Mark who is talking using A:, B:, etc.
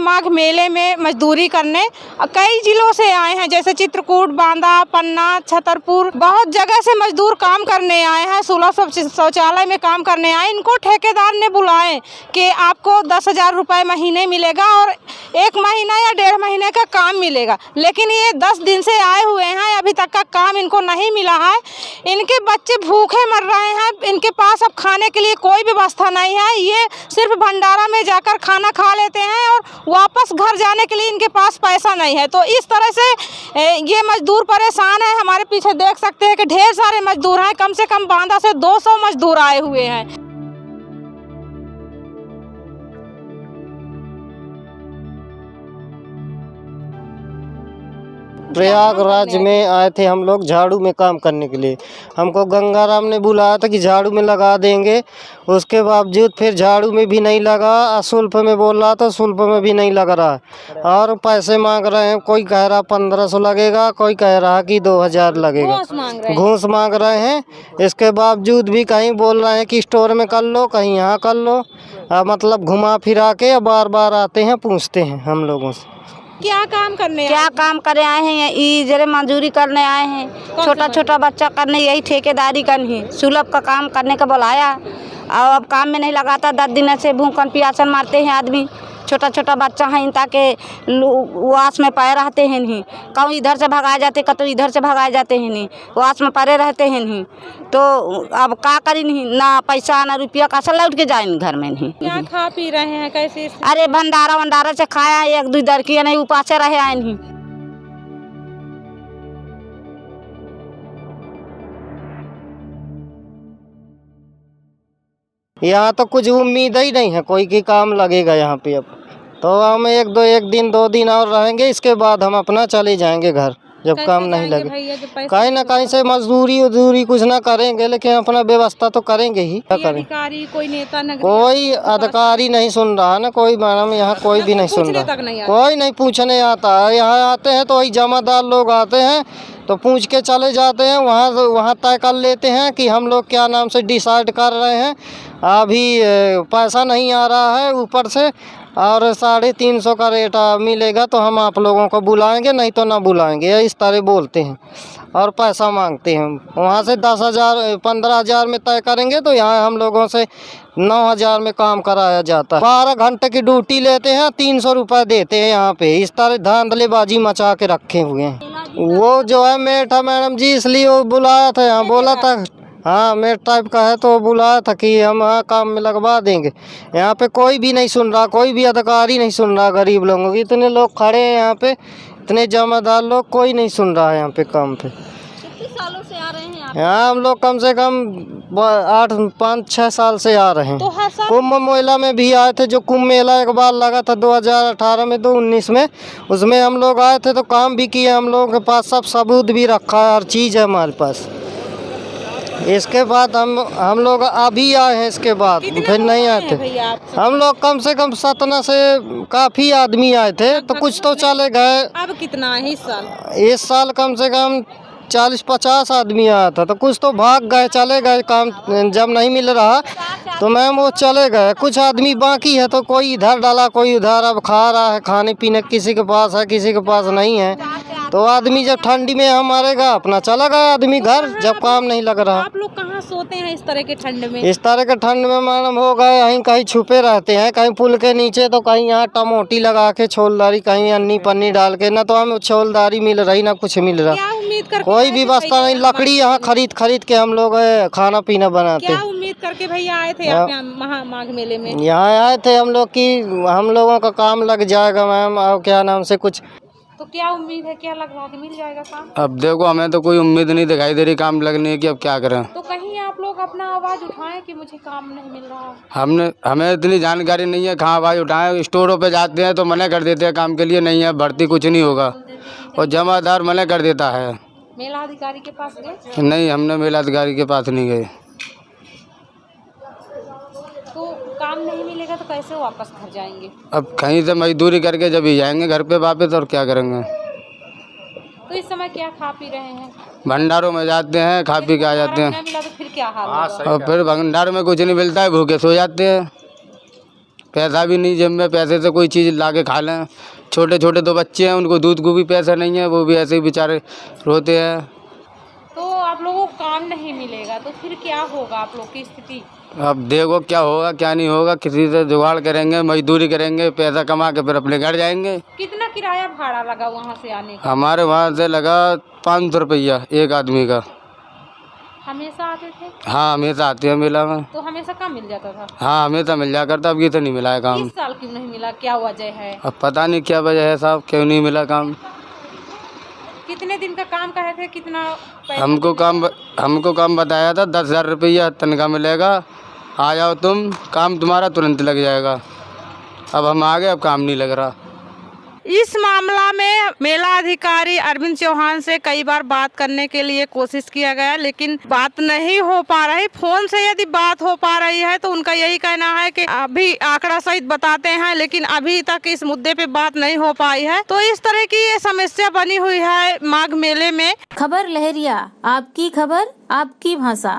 A: महामाघ मेले में मजदूरी करने कई जिलों से आए हैं, जैसे चित्रकूट, बांदा, पन्ना, छतरपुर, बहुत जगह से मजदूर काम करने आए हैं। सुलभ शौचालय में काम करने आए। इनको ठेकेदार ने बुलाए कि आपको 10,000 रुपये महीने मिलेगा और 1 महीना या 1.5 महीने का काम मिलेगा, लेकिन ये 10 दिन से आए हुए हैं, अभी तक का काम इनको नहीं मिला है। इनके बच्चे भूखे मर रहे हैं, इनके पास अब खाने के लिए कोई व्यवस्था नहीं है। ये सिर्फ भंडारा में जाकर खाना खा लेते हैं और वापस घर जाने के लिए इनके पास पैसा नहीं है। तो इस तरह से ये मजदूर परेशान है। हमारे पीछे देख सकते हैं कि ढेर सारे मजदूर हैं, कम से कम बांदा से 200 मजदूर आए हुए हैं।
B: प्रयागराज में आए थे हम लोग झाड़ू में काम करने के लिए। हमको गंगाराम ने बुलाया था कि झाड़ू में लगा देंगे, उसके बावजूद फिर झाड़ू में भी नहीं लगा। शुल्क में बोल रहा था, शुल्क में भी नहीं लग रहा और पैसे मांग रहे हैं। कोई कह रहा 1500 लगेगा, कोई कह रहा कि 2000 लगेगा, घूस मांग रहे हैं। इसके बावजूद भी कहीं बोल रहे हैं कि स्टोर में कर लो, कहीं यहाँ कर लो। मतलब घुमा फिरा के बार बार आते हैं, पूछते हैं हम लोगों से
A: क्या काम
C: करे आए हैं। ये जरे मजदूरी करने आए हैं, छोटा छोटा बच्चा करने, यही ठेकेदारी करनी, सुलभ का काम करने का बुलाया और अब काम में नहीं लगाता। 10 दिन से भूखन प्यासन मारते हैं आदमी। छोटा छोटा बच्चा है, ताकि वास में पाए रहते हैं नहीं। कहूँ इधर से भगाए जाते, कतो इधर से भगाए जाते हैं नहीं, वास में पड़े रहते हैं नहीं। तो अब का करी नहीं, ना पैसा ना रुपया, कैसा लौट के जाए घर में नहीं।
A: क्या खा पी रहे हैं, कैसे?
C: अरे भंडारा से खाया, 1-2 दर की नहीं, उपासे रहे आए नहीं।
B: यहाँ तो कुछ उम्मीद ही नहीं है कोई की काम लगेगा यहाँ पे। अब तो हम एक दिन 2 दिन और रहेंगे, इसके बाद हम अपना चले जाएंगे घर, जब काम नहीं लगे। कहीं ना कहीं से मजदूरी कुछ ना करेंगे, लेकिन अपना व्यवस्था तो करेंगे ही। क्या करें?
A: कोई नेता
B: कोई अधिकारी नहीं सुन रहा ना, कोई मैडम यहाँ कोई भी नहीं सुन रहा, कोई नहीं पूछने आता है। यहाँ आते हैं तो वही जमादार लोग आते हैं तो पूछ के चले जाते हैं। वहाँ तय कर लेते हैं कि हम लोग क्या नाम से डिसाइड कर रहे हैं, अभी पैसा नहीं आ रहा है ऊपर से और 350 का रेट मिलेगा तो हम आप लोगों को बुलाएंगे, नहीं तो ना बुलाएंगे, इस तरह बोलते हैं और पैसा मांगते हैं। वहाँ से 10,000 15,000 में तय करेंगे तो यहाँ हम लोगों से 9,000 में काम कराया जाता है। 12 घंटे की ड्यूटी लेते हैं, 300 रुपये देते हैं यहाँ पे। इस तरह धांधलेबाजी मचा के रखे हुए हैं। वो जो है मेठा मैडम जी, इसलिए वो बुलाया था यहाँ, बोला था हाँ मेट टाइप का है तो बुलाया था कि हम हाँ काम में लगवा देंगे। यहाँ पे कोई भी नहीं सुन रहा, कोई भी अधिकारी नहीं सुन रहा। गरीब लोगों की इतने लोग खड़े हैं यहाँ पे, इतने जमादार लोग, कोई नहीं सुन रहा है यहाँ पे काम पे।
A: कितने सालों से आ रहे हैं आप?
B: यहाँ हम लोग कम से कम 5-6 साल से आ रहे हैं।
A: तो हर साल
B: कुंभ मेला में भी आए थे। जो कुंभ मेला एक बार लगा था 2018 में, 2019 में, उसमें हम लोग आए थे तो काम भी किए। हम लोगों के पास सब सबूत भी रखा है, हर चीज़ है हमारे पास। इसके बाद हम लोग अभी आए हैं, इसके बाद फिर नहीं आए थे। हम लोग कम से कम 17 से काफ़ी आदमी आए थे, तो कुछ तो चले गए।
A: अब कितना है इस साल?
B: इस साल कम से कम 40-50 आदमी आया था, तो कुछ तो भाग गए, चले गए। काम जब नहीं मिल रहा तो मैम वो चले गए। कुछ आदमी बाकी है, तो कोई इधर डाला, कोई उधर। अब खा रहा है, खाने पीने किसी के पास है, किसी के पास नहीं है। तो आदमी जब ठंडी में मरेगा, अपना चला गया आदमी घर, जब काम नहीं लग रहा।
A: आप लोग कहाँ सोते हैं इस तरह के ठंड में?
B: इस तरह के ठंड में मैडम हो गए, कहीं कहीं छुपे रहते हैं, कहीं पुल के नीचे, तो कहीं यहाँ टमोटी लगा के छोलदारी, कहीं अन्नी पन्नी डाल के। ना तो हमें छोलदारी मिल रही, ना कुछ मिल रहा।
A: क्या उम्मीद करके
B: कोई व्यवस्था नहीं। लकड़ी यहाँ खरीद के हम लोग खाना पीना बनाते।
A: क्या उम्मीद करके भैया आए थे आप यहाँ महामाघ मेले में?
B: यहाँ आए थे हम लोग की हम लोगों का काम लग जाएगा मैम, और क्या नाम से कुछ।
A: तो क्या उम्मीद है, क्या लग रहा है मिल जाएगा काम?
D: अब देखो, हमें तो कोई उम्मीद नहीं दिखाई दे रही काम लगने की। अब क्या करें?
A: तो कहीं आप लोग अपना आवाज़ उठाएं कि मुझे काम नहीं मिल रहा।
D: हमें इतनी जानकारी नहीं है, कहाँ आवाज़ उठाएं। स्टोरों पे जाते हैं तो मना कर देते हैं, काम के लिए नहीं है, भर्ती कुछ नहीं होगा, और जमादार मना कर देता है।
A: मेला अधिकारी के पास गए?
D: नहीं, हमने मेला अधिकारी के पास नहीं गए।
A: तो काम नहीं मिलेगा तो कैसे वापस घर जाएंगे?
D: अब कहीं से मजदूरी करके जब ही जाएंगे घर पे वापस, और क्या करेंगे?
A: तो इस समय क्या खा पी रहे हैं?
D: भंडारों में जाते हैं, खा पी के आ जाते हैं।
A: नहीं मिला तो फिर क्या हाल होगा?
D: और फिर भंडार में कुछ नहीं मिलता है, भूखे सो जाते हैं। पैसा भी नहीं जेब में, पैसे से कोई चीज़ ला के खा लें। छोटे छोटे 2 बच्चे हैं, उनको दूध को भी पैसा नहीं है, वो भी ऐसे ही बेचारे रोते हैं।
A: तो आप लोगों को काम नहीं मिलेगा तो फिर क्या होगा आप लोग की स्थिति?
D: अब देखो क्या होगा क्या नहीं होगा, किसी से जुगाड़ करेंगे, मजदूरी करेंगे, पैसा कमा के फिर अपने घर जाएंगे।
A: कितना किराया भाड़ा लगा वहाँ से आने का?
D: हमारे वहाँ से लगा 500 रुपया एक आदमी का।
A: हमेशा आते थे?
D: हाँ हमेशा आते हैं मेला में।
A: तो हमेशा काम मिल जाता था?
D: हाँ हमेशा मिल जाया करता, अब ये तो नहीं मिला है काम।
A: इस साल क्यों नहीं मिला, क्या वजह है?
D: अब पता नहीं क्या वजह है साहब, क्यों नहीं मिला काम।
A: कितने दिन का काम कहे थे, कितना पैसा?
D: हमको काम बताया था 10,000 रुपया तनख्वाह मिलेगा, आ जाओ तुम, काम तुम्हारा तुरंत लग जाएगा। अब हम आ गए, अब काम नहीं लग रहा।
A: इस मामला में मेला अधिकारी अरविंद चौहान से कई बार बात करने के लिए कोशिश किया गया, लेकिन बात नहीं हो पा रही। फोन से यदि बात हो पा रही है तो उनका यही कहना है कि अभी आंकड़ा सहित बताते हैं, लेकिन अभी तक इस मुद्दे पे बात नहीं हो पाई है। तो इस तरह की ये समस्या बनी हुई है माघ मेले में।
E: खबर लहरिया, आपकी खबर आपकी भाषा।